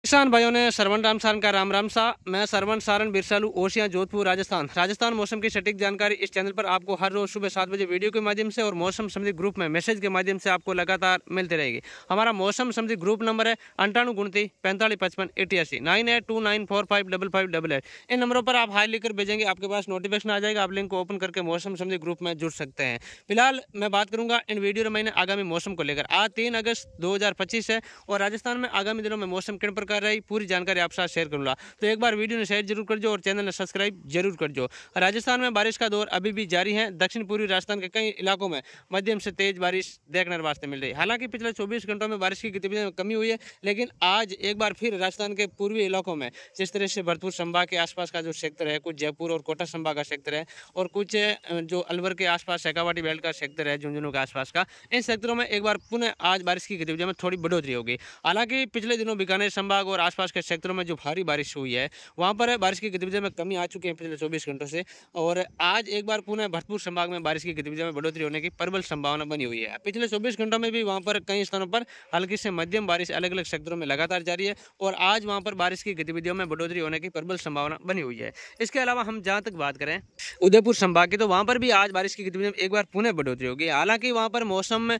किसान भाइयों ने सरवन राम सारन का राम राम सा। मैं सरवन सारन बिरसालू ओशिया जोधपुर राजस्थान मौसम की सटीक जानकारी इस चैनल पर आपको हर रोज सुबह 7 बजे वीडियो के माध्यम से और मौसम संबंधी ग्रुप में मैसेज के माध्यम से आपको लगातार मिलती रहेगी। हमारा मौसम संबंधी ग्रुप नंबर है 9829455588 9829455588। इन नंबरों पर आप हाई लिखकर भेजेंगे, आपके पास नोटिफिकेशन आ जाएगा। आप लिंक को ओपन करके मौसम संबंधी ग्रुप में जुड़ सकते हैं। फिलहाल मैं बात करूंगा इन वीडियो में आगामी मौसम को लेकर। आज 3 अगस्त 2025 है और राजस्थान में आगामी दिनों में मौसम किन प्रकार रही पूरी जानकारी आप साथ शेयर करूंगा। तो एक बार वीडियो ने शेयर जरूर कर जो और चैनल ने सब्सक्राइब जरूर कर जो। राजस्थान में बारिश का दौर अभी भी जारी है। दक्षिण पूर्वी राजस्थान के कई इलाकों में मध्यम से तेज बारिश देखने वास्ते मिल रही है। हालांकि पिछले 24 घंटों में बारिश की गतिविधियों में कमी हुई है, लेकिन आज एक बार फिर राजस्थान के पूर्वी इलाकों में जिस तरह से भरतपुर संभाग के आसपास का जो क्षेत्र है, कुछ जयपुर और कोटा संभाग का क्षेत्र है और कुछ जो अलवर के आसपास शेखावाटी बेल्ट का क्षेत्र है, झुंझुनू के आसपास का, इन क्षेत्रों में एक बार पुनः आज बारिश की गतिविधियों में थोड़ी बढ़ोतरी होगी। हालांकि पिछले दिनों बीकानेर संभाग और आसपास के क्षेत्रों में जो भारी बारिश हुई है वहां पर बारिश की गतिविधियों में कमी आ चुकी है पिछले 24 घंटों से, और आज एक बार पुनः भरतपुर संभाग में बारिश की गतिविधियों में बढ़ोतरी होने की प्रबल संभावना बनी हुई है। पिछले 24 घंटों में भी वहां पर कई स्थानों पर हल्की से मध्यम बारिश अलग अलग क्षेत्रों में लगातार जारी है और आज वहां पर बारिश की गतिविधियों में बढ़ोतरी होने की प्रबल संभावना बनी हुई है। इसके अलावा हम जहां तक बात करें उदयपुर संभाग की, तो वहां पर भी आज बारिश की गतिविधियों में एक बार पुनः बढ़ोतरी होगी। हालांकि वहां पर मौसम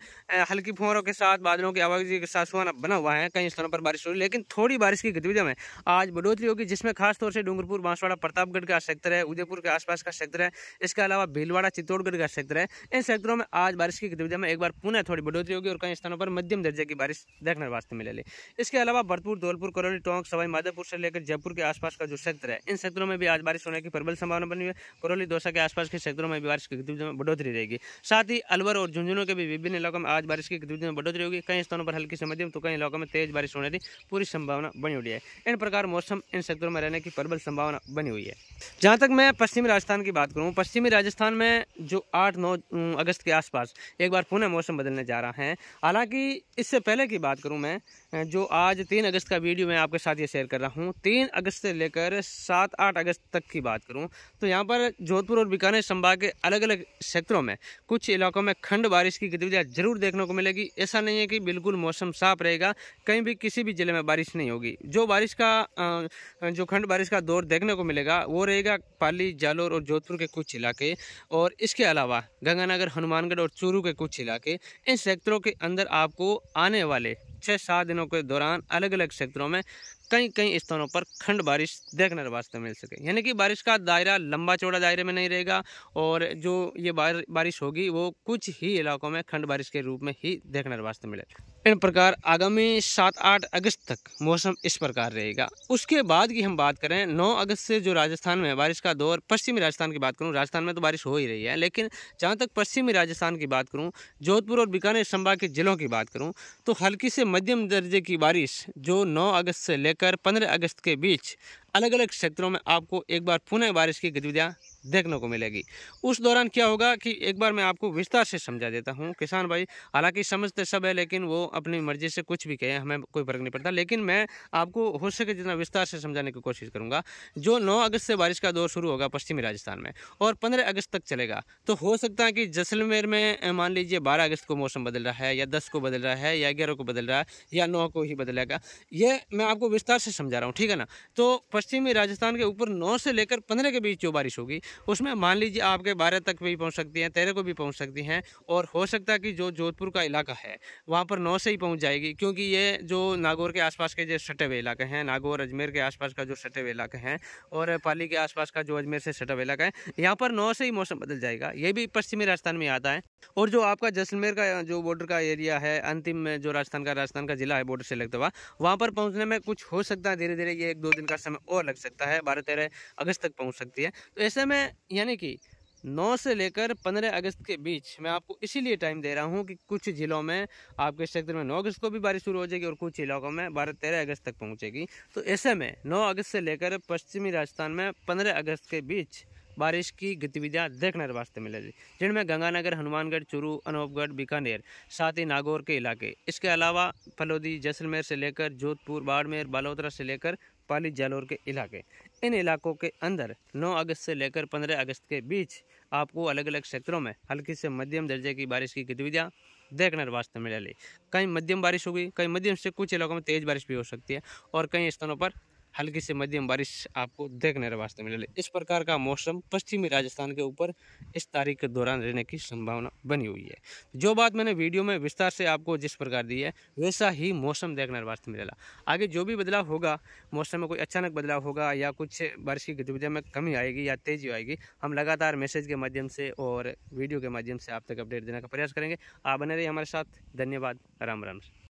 हल्की फुहारों के साथ बादलों की आवाजाही के साथ सुहाना बना हुआ है, कई स्थानों पर बारिश हो रही है, लेकिन थोड़ी बारिश की गतिविधियों में आज बढ़ोतरी होगी, जिसमें खासतौर से डूंगरपुर, बांसवाड़ा, प्रतापगढ़ का क्षेत्र है, उदयपुर के आसपास का क्षेत्र है, इसके अलावा भीलवाड़ा, चित्तौड़गढ़ का क्षेत्र है। इन क्षेत्रों में आज बारिश की गतिविधियों में एक बार पुनः थोड़ी बढ़ोतरी होगी और कई स्थानों पर मध्यम दर्जे की बारिश देखने वास्ते मिलेगी। इसके अलावा भरतपुर, धौलपुर, करौली, टोंक, सवाई माधोपुर से लेकर जयपुर के आसपास का जो क्षेत्र है, इन क्षेत्रों में भी आज बारिश होने की प्रबल संभावना बनी हुई है। करौली, दौसा के आसपास के क्षेत्रों में भी बारिश की गतिविधियों में बढ़ोतरी रहेगी। साथ ही अलवर और झुंझुनू के भी विभिन्न इलाकों में आज बारिश की गतिविधियों में बढ़ोतरी होगी। कई स्थानों पर हल्की से मध्यम तो कई इलाकों में तेज बारिश होने की पूरी संभावना बनी हुई है। इन प्रकार मौसम इन क्षेत्रों में रहने की प्रबल संभावना बनी हुई है। जहां तक मैं पश्चिमी राजस्थान की बात करूं, पश्चिमी राजस्थान में जो 8-9 अगस्त के आसपास एक बार पुनः मौसम बदलने जा रहा है। हालांकि इससे पहले की बात करूं मैं, जो आज 3 अगस्त का वीडियो मैं आपके साथ ये शेयर कर रहा हूं, 3 अगस्त से लेकर 7-8 अगस्त तक की बात करूं तो यहाँ पर जोधपुर और बीकानेर संभाग के अलग अलग क्षेत्रों में कुछ इलाकों में खंड बारिश की गतिविधियां जरूर देखने को मिलेगी। ऐसा नहीं है कि बिल्कुल मौसम साफ रहेगा, कहीं भी किसी भी जिले में बारिश नहीं होगी। जो बारिश का जो खंड बारिश का दौर देखने को मिलेगा वो रहेगा पाली, जालोर और जोधपुर के कुछ इलाके, और इसके अलावा गंगानगर, हनुमानगढ़ और चूरू के कुछ इलाके। इन क्षेत्रों के अंदर आपको आने वाले 6-7 दिनों के दौरान अलग अलग क्षेत्रों में कई स्थानों पर खंड बारिश देखने वास्ते मिल सके। यानी कि बारिश का दायरा लंबा चौड़ा दायरे में नहीं रहेगा और जो ये बारिश होगी वो कुछ ही इलाकों में खंड बारिश के रूप में ही देखने वास्ते मिले। इन प्रकार आगामी 7-8 अगस्त तक मौसम इस प्रकार रहेगा। उसके बाद की हम बात करें 9 अगस्त से जो राजस्थान में बारिश का दौर, पश्चिमी राजस्थान की बात करूं, राजस्थान में तो बारिश हो ही रही है, लेकिन जहां तक पश्चिमी राजस्थान की बात करूं, जोधपुर और बीकानेर संभाग के जिलों की बात करूं, तो हल्की से मध्यम दर्जे की बारिश जो 9 अगस्त से लेकर 15 अगस्त के बीच अलग अलग क्षेत्रों में आपको एक बार पुनः बारिश की गतिविधियां देखने को मिलेगी। उस दौरान क्या होगा कि एक बार मैं आपको विस्तार से समझा देता हूं किसान भाई। हालांकि समझते सब है, लेकिन वो अपनी मर्जी से कुछ भी कहें, हमें कोई फर्क नहीं पड़ता, लेकिन मैं आपको हो सके जितना विस्तार से समझाने की कोशिश करूंगा। जो 9 अगस्त से बारिश का दौर शुरू होगा पश्चिमी राजस्थान में और 15 अगस्त तक चलेगा, तो हो सकता है कि जैसलमेर में मान लीजिए 12 अगस्त को मौसम बदल रहा है या 10 को बदल रहा है या 11 को बदल रहा है या 9 को ही बदलेगा। ये मैं आपको विस्तार से समझा रहा हूँ, ठीक है ना। तो पश्चिमी राजस्थान के ऊपर 9 से लेकर 15 के बीच जो बारिश होगी उसमें मान लीजिए आपके 12 तक भी पहुंच सकती हैं, 13 को भी पहुंच सकती हैं, और हो सकता है कि जो जोधपुर का इलाका है वहां पर 9 से ही पहुंच जाएगी, क्योंकि ये जो नागौर के आसपास के जो सटे हुए इलाके हैं, नागौर अजमेर के आसपास का जो सटे हुए इलाके हैं और पाली के आसपास का जो अजमेर से सटा हुआ इलाका है, यहाँ पर 9 से ही मौसम बदल जाएगा। ये भी पश्चिमी राजस्थान में आता है। और जो आपका जैसलमेर का जो बॉर्डर का एरिया है, अंतिम में जो राजस्थान का जिला है बॉर्डर से लगता हुआ, वहां पर पहुंचने में कुछ हो सकता है धीरे धीरे ये 1-2 दिन का समय और लग सकता है, 12-13 अगस्त तक पहुंच सकती है। तो ऐसे में यानी कि 9 से लेकर 15 अगस्त के बीच मैं आपको इसीलिए टाइम दे रहा हूं कि कुछ जिलों में आपके क्षेत्र में 9 अगस्त को भी बारिश शुरू हो जाएगी और कुछ इलाकों में 12-13 अगस्त तक पहुंचेगी। तो ऐसे में 9 अगस्त से लेकर पश्चिमी राजस्थान में 15 अगस्त के बीच बारिश की गतिविधियां देखने वास्ते मिलेगी, जिनमें गंगानगर, हनुमानगढ़, चूरू, अनूपगढ़, बीकानेर, साथ ही नागौर के इलाके, इसके अलावा फलोदी, जैसलमेर से लेकर जोधपुर, बाड़मेर, बालोतरा से लेकर पाली, जालोर के इलाके। इन इलाकों के अंदर 9 अगस्त से लेकर 15 अगस्त के बीच आपको अलग अलग क्षेत्रों में हल्की से मध्यम दर्जे की बारिश की गतिविधियां देखने वास्ते मिले। कहीं मध्यम बारिश होगी, कहीं मध्यम से कुछ इलाकों में तेज़ बारिश भी हो सकती है और कई स्थानों पर हल्की से मध्यम बारिश आपको देखने वास्ते मिले। इस प्रकार का मौसम पश्चिमी राजस्थान के ऊपर इस तारीख के दौरान रहने की संभावना बनी हुई है। जो बात मैंने वीडियो में विस्तार से आपको जिस प्रकार दी है वैसा ही मौसम देखने वास्ते मिलेगा। आगे जो भी बदलाव होगा, मौसम में कोई अचानक बदलाव होगा या कुछ बारिश की गतिविधियों में कमी आएगी या तेजी आएगी, हम लगातार मैसेज के माध्यम से और वीडियो के माध्यम से आप तक अपडेट देने का प्रयास करेंगे। आप बने रहिए हमारे साथ। धन्यवाद। राम राम।